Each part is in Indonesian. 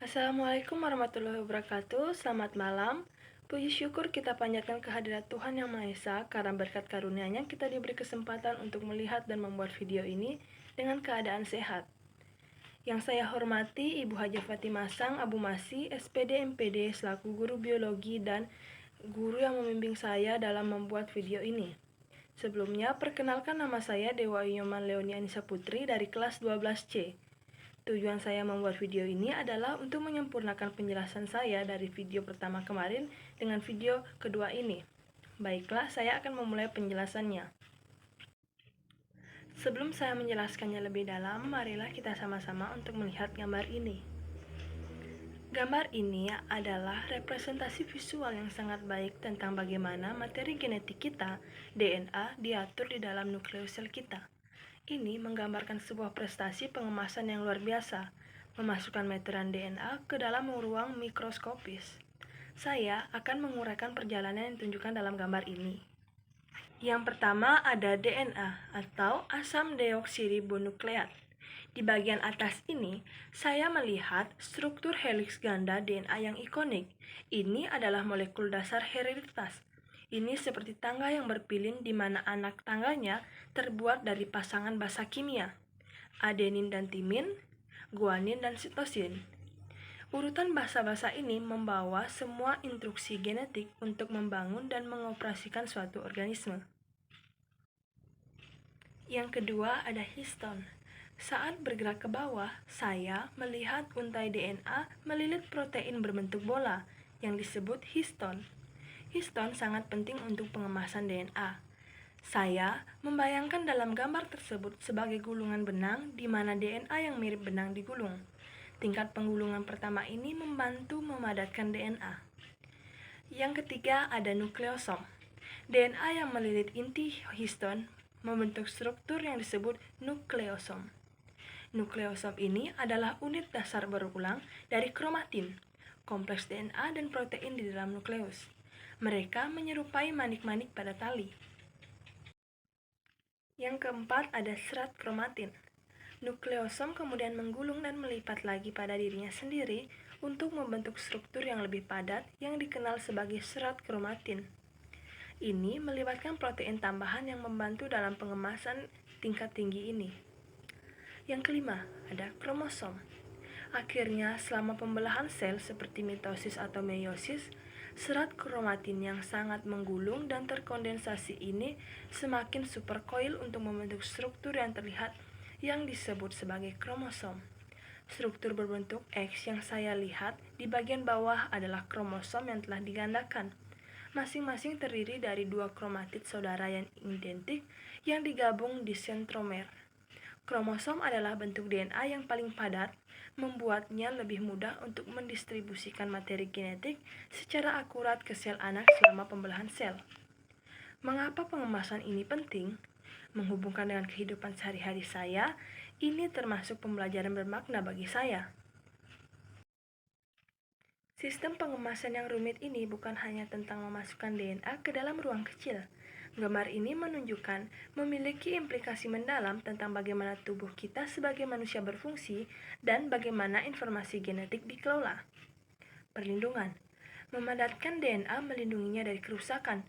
Assalamualaikum warahmatullahi wabarakatuh. Selamat malam. Puji syukur kita panjatkan kehadirat Tuhan Yang Maha Esa karena berkat karunia-Nya kita diberi kesempatan untuk melihat dan membuat video ini dengan keadaan sehat. Yang saya hormati Ibu Haja Fatimah Sang Abu Masi, SPD MPD selaku guru biologi dan guru yang membimbing saya dalam membuat video ini. Sebelumnya, perkenalkan nama saya Dewa Inyoman Leonia Anissa Putri dari kelas 12C. Tujuan saya membuat video ini adalah untuk menyempurnakan penjelasan saya dari video pertama kemarin dengan video kedua ini. Baiklah, saya akan memulai penjelasannya. Sebelum saya menjelaskannya lebih dalam, marilah kita sama-sama untuk melihat gambar ini. Gambar ini adalah representasi visual yang sangat baik tentang bagaimana materi genetik kita, DNA, diatur di dalam nukleus sel kita. Ini menggambarkan sebuah prestasi pengemasan yang luar biasa, memasukkan meteran DNA ke dalam ruang mikroskopis. Saya akan menguraikan perjalanan yang ditunjukkan dalam gambar ini. Yang pertama ada DNA atau asam deoksiribonukleat. Di bagian atas ini, saya melihat struktur heliks ganda DNA yang ikonik. Ini adalah molekul dasar hereditas. Ini seperti tangga yang berpilin di mana anak tangganya terbuat dari pasangan basa kimia, adenin dan timin, guanin dan sitosin. Urutan basa-basa ini membawa semua instruksi genetik untuk membangun dan mengoperasikan suatu organisme. Yang kedua ada histon. Saat bergerak ke bawah, saya melihat untai DNA melilit protein berbentuk bola yang disebut histon. Histon sangat penting untuk pengemasan DNA. Saya membayangkan dalam gambar tersebut sebagai gulungan benang di mana DNA yang mirip benang digulung. Tingkat penggulungan pertama ini membantu memadatkan DNA. Yang ketiga ada nukleosom. DNA yang melilit inti histon membentuk struktur yang disebut nukleosom. Nukleosom ini adalah unit dasar berulang dari kromatin, kompleks DNA dan protein di dalam nukleus. Mereka menyerupai manik-manik pada tali. Yang keempat ada serat kromatin. Nukleosom kemudian menggulung dan melipat lagi pada dirinya sendiri untuk membentuk struktur yang lebih padat yang dikenal sebagai serat kromatin. Ini melibatkan protein tambahan yang membantu dalam pengemasan tingkat tinggi ini. Yang kelima, ada kromosom. Akhirnya, selama pembelahan sel seperti mitosis atau meiosis, serat kromatin yang sangat menggulung dan terkondensasi ini semakin superkoil untuk membentuk struktur yang terlihat yang disebut sebagai kromosom. Struktur berbentuk X yang saya lihat di bagian bawah adalah kromosom yang telah digandakan. Masing-masing terdiri dari dua kromatid saudara yang identik yang digabung di sentromer. Kromosom adalah bentuk DNA yang paling padat, membuatnya lebih mudah untuk mendistribusikan materi genetik secara akurat ke sel anak selama pembelahan sel. Mengapa pengemasan ini penting? Menghubungkan dengan kehidupan sehari-hari saya, ini termasuk pembelajaran bermakna bagi saya. Sistem pengemasan yang rumit ini bukan hanya tentang memasukkan DNA ke dalam ruang kecil. Gambar ini menunjukkan memiliki implikasi mendalam tentang bagaimana tubuh kita sebagai manusia berfungsi dan bagaimana informasi genetik dikelola. Perlindungan. Memadatkan DNA melindunginya dari kerusakan.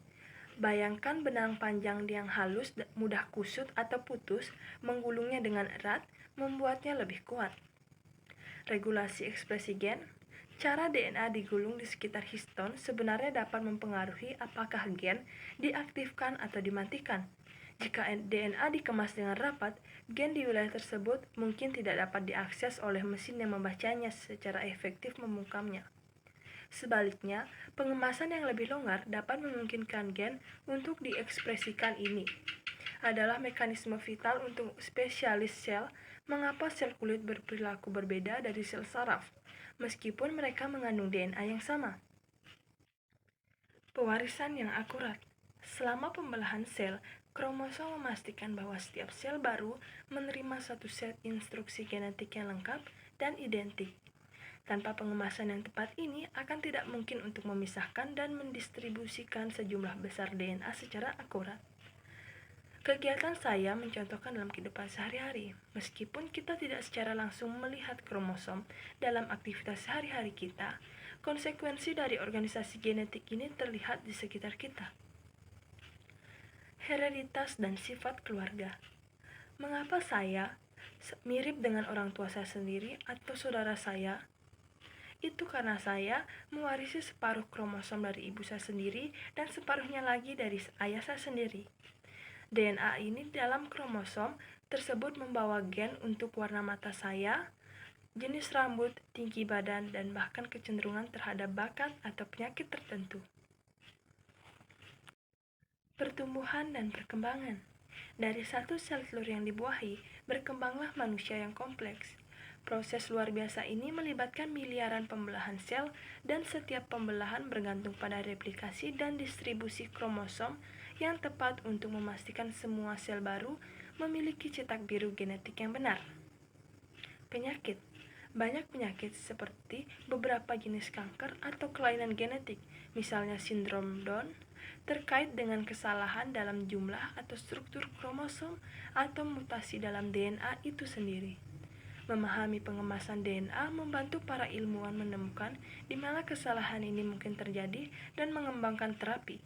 Bayangkan benang panjang yang halus, mudah kusut atau putus, menggulungnya dengan erat, membuatnya lebih kuat. Regulasi ekspresi gen. Cara DNA digulung di sekitar histon sebenarnya dapat mempengaruhi apakah gen diaktifkan atau dimatikan. Jika DNA dikemas dengan rapat, gen di wilayah tersebut mungkin tidak dapat diakses oleh mesin yang membacanya secara efektif membungkamnya. Sebaliknya, pengemasan yang lebih longgar dapat memungkinkan gen untuk diekspresikan. Ini adalah mekanisme vital untuk spesialis sel. Mengapa sel kulit berperilaku berbeda dari sel saraf, meskipun mereka mengandung DNA yang sama? Pewarisan yang akurat. Selama pembelahan sel, kromosom memastikan bahwa setiap sel baru menerima satu set instruksi genetik yang lengkap dan identik. Tanpa pengemasan yang tepat ini akan tidak mungkin untuk memisahkan dan mendistribusikan sejumlah besar DNA secara akurat. Kegiatan saya mencontohkan dalam kehidupan sehari-hari. Meskipun kita tidak secara langsung melihat kromosom dalam aktivitas sehari-hari kita, konsekuensi dari organisasi genetik ini terlihat di sekitar kita. Hereditas dan sifat keluarga. Mengapa saya mirip dengan orang tua saya sendiri atau saudara saya? Itu karena saya mewarisi separuh kromosom dari ibu saya sendiri dan separuhnya lagi dari ayah saya sendiri. DNA ini dalam kromosom tersebut membawa gen untuk warna mata saya, jenis rambut, tinggi badan, dan bahkan kecenderungan terhadap bakat atau penyakit tertentu. Pertumbuhan dan perkembangan. Dari satu sel telur yang dibuahi, berkembanglah manusia yang kompleks. Proses luar biasa ini melibatkan miliaran pembelahan sel dan setiap pembelahan bergantung pada replikasi dan distribusi kromosom yang tepat untuk memastikan semua sel baru memiliki cetak biru genetik yang benar. Penyakit. Banyak penyakit seperti beberapa jenis kanker atau kelainan genetik, misalnya sindrom Down, terkait dengan kesalahan dalam jumlah atau struktur kromosom atau mutasi dalam DNA itu sendiri. Memahami pengemasan DNA membantu para ilmuwan menemukan di mana kesalahan ini mungkin terjadi dan mengembangkan terapi.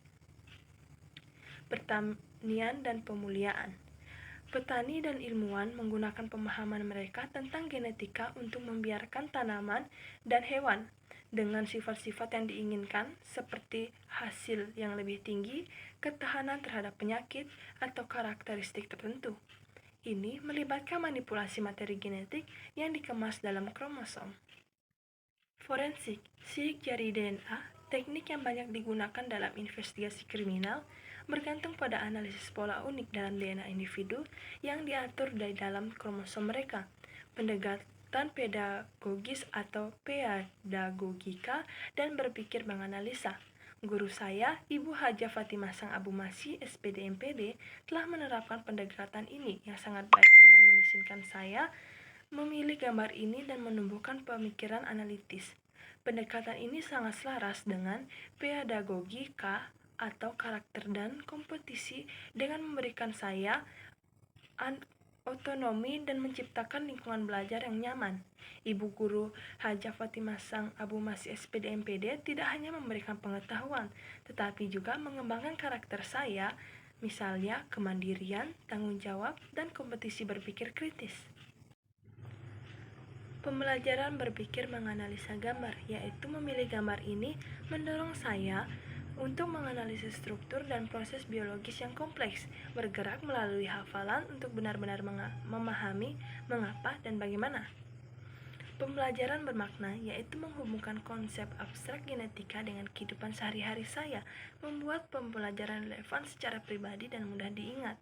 Pertanian dan pemuliaan. Petani dan ilmuwan menggunakan pemahaman mereka tentang genetika untuk membiarkan tanaman dan hewan dengan sifat-sifat yang diinginkan seperti hasil yang lebih tinggi, ketahanan terhadap penyakit, atau karakteristik tertentu. Ini melibatkan manipulasi materi genetik yang dikemas dalam kromosom. Forensik, sidik jari DNA, teknik yang banyak digunakan dalam investigasi kriminal, bergantung pada analisis pola unik dalam DNA individu yang diatur dari dalam kromosom mereka. Pendekatan pedagogis atau pedagogika dan berpikir menganalisa. Guru saya, Ibu Hajah Fatimah Sang Abu Masih, SPD MPD, telah menerapkan pendekatan ini yang sangat baik dengan mengizinkan saya memilih gambar ini dan menumbuhkan pemikiran analitis. Pendekatan ini sangat selaras dengan pedagogika atau karakter dan kompetisi dengan memberikan saya otonomi dan menciptakan lingkungan belajar yang nyaman. Ibu Guru Hajah Fatimah Sang Abu Masih SPD MPD tidak hanya memberikan pengetahuan, tetapi juga mengembangkan karakter saya, misalnya kemandirian, tanggung jawab, dan kompetisi berpikir kritis. Pembelajaran berpikir menganalisa gambar, yaitu memilih gambar ini mendorong saya untuk menganalisis struktur dan proses biologis yang kompleks, bergerak melalui hafalan untuk benar-benar memahami mengapa dan bagaimana. Pembelajaran bermakna, yaitu menghubungkan konsep abstrak genetika dengan kehidupan sehari-hari saya, membuat pembelajaran relevan secara pribadi dan mudah diingat.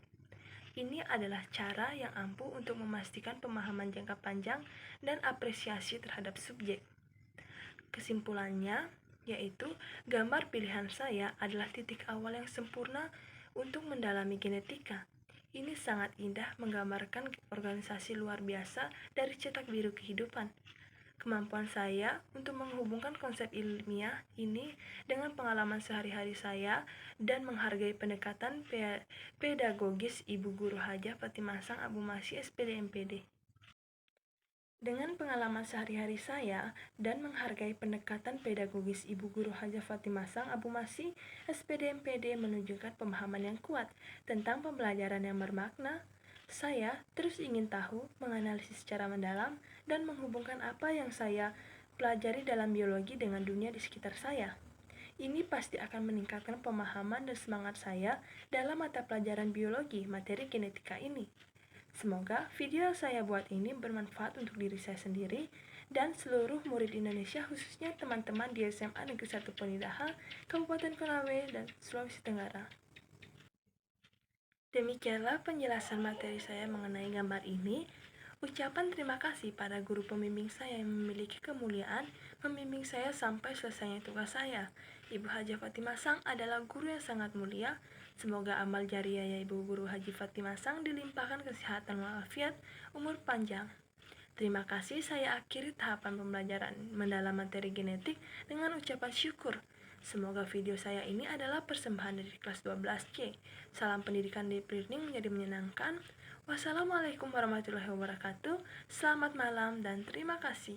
Ini adalah cara yang ampuh untuk memastikan pemahaman jangka panjang dan apresiasi terhadap subjek. Kesimpulannya, yaitu gambar pilihan saya adalah titik awal yang sempurna untuk mendalami genetika. Ini sangat indah menggambarkan organisasi luar biasa dari cetak biru kehidupan. Kemampuan saya untuk menghubungkan konsep ilmiah ini dengan pengalaman sehari-hari saya dan menghargai pendekatan pedagogis Ibu Guru Hajah Fatimah Sang Abu Masih SPD MPD. Dengan pengalaman sehari-hari saya dan menghargai pendekatan pedagogis Ibu Guru Hajah Fatimah Sang Abu Masih, SPD MPD menunjukkan pemahaman yang kuat tentang pembelajaran yang bermakna. Saya terus ingin tahu, menganalisis secara mendalam, dan menghubungkan apa yang saya pelajari dalam biologi dengan dunia di sekitar saya. Ini pasti akan meningkatkan pemahaman dan semangat saya dalam mata pelajaran biologi materi genetika ini. Semoga video yang saya buat ini bermanfaat untuk diri saya sendiri dan seluruh murid Indonesia, khususnya teman-teman di SMA Negeri 1 Penidaha, Kabupaten Konawe, dan Sulawesi Tenggara. Demikianlah penjelasan materi saya mengenai gambar ini. Ucapan terima kasih pada guru pembimbing saya yang memiliki kemuliaan membimbing saya sampai selesainya tugas saya. Ibu Hajah Fatimah Sang adalah guru yang sangat mulia. Semoga amal jariah ya Ibu Guru Haji Fatimah Sang dilimpahkan kesehatan walafiat, umur panjang. Terima kasih, saya akhiri tahapan pembelajaran mendalam materi genetik dengan ucapan syukur. Semoga video saya ini adalah persembahan dari kelas 12C. Salam pendidikan deep learning menjadi menyenangkan. Wassalamualaikum warahmatullahi wabarakatuh. Selamat malam dan terima kasih.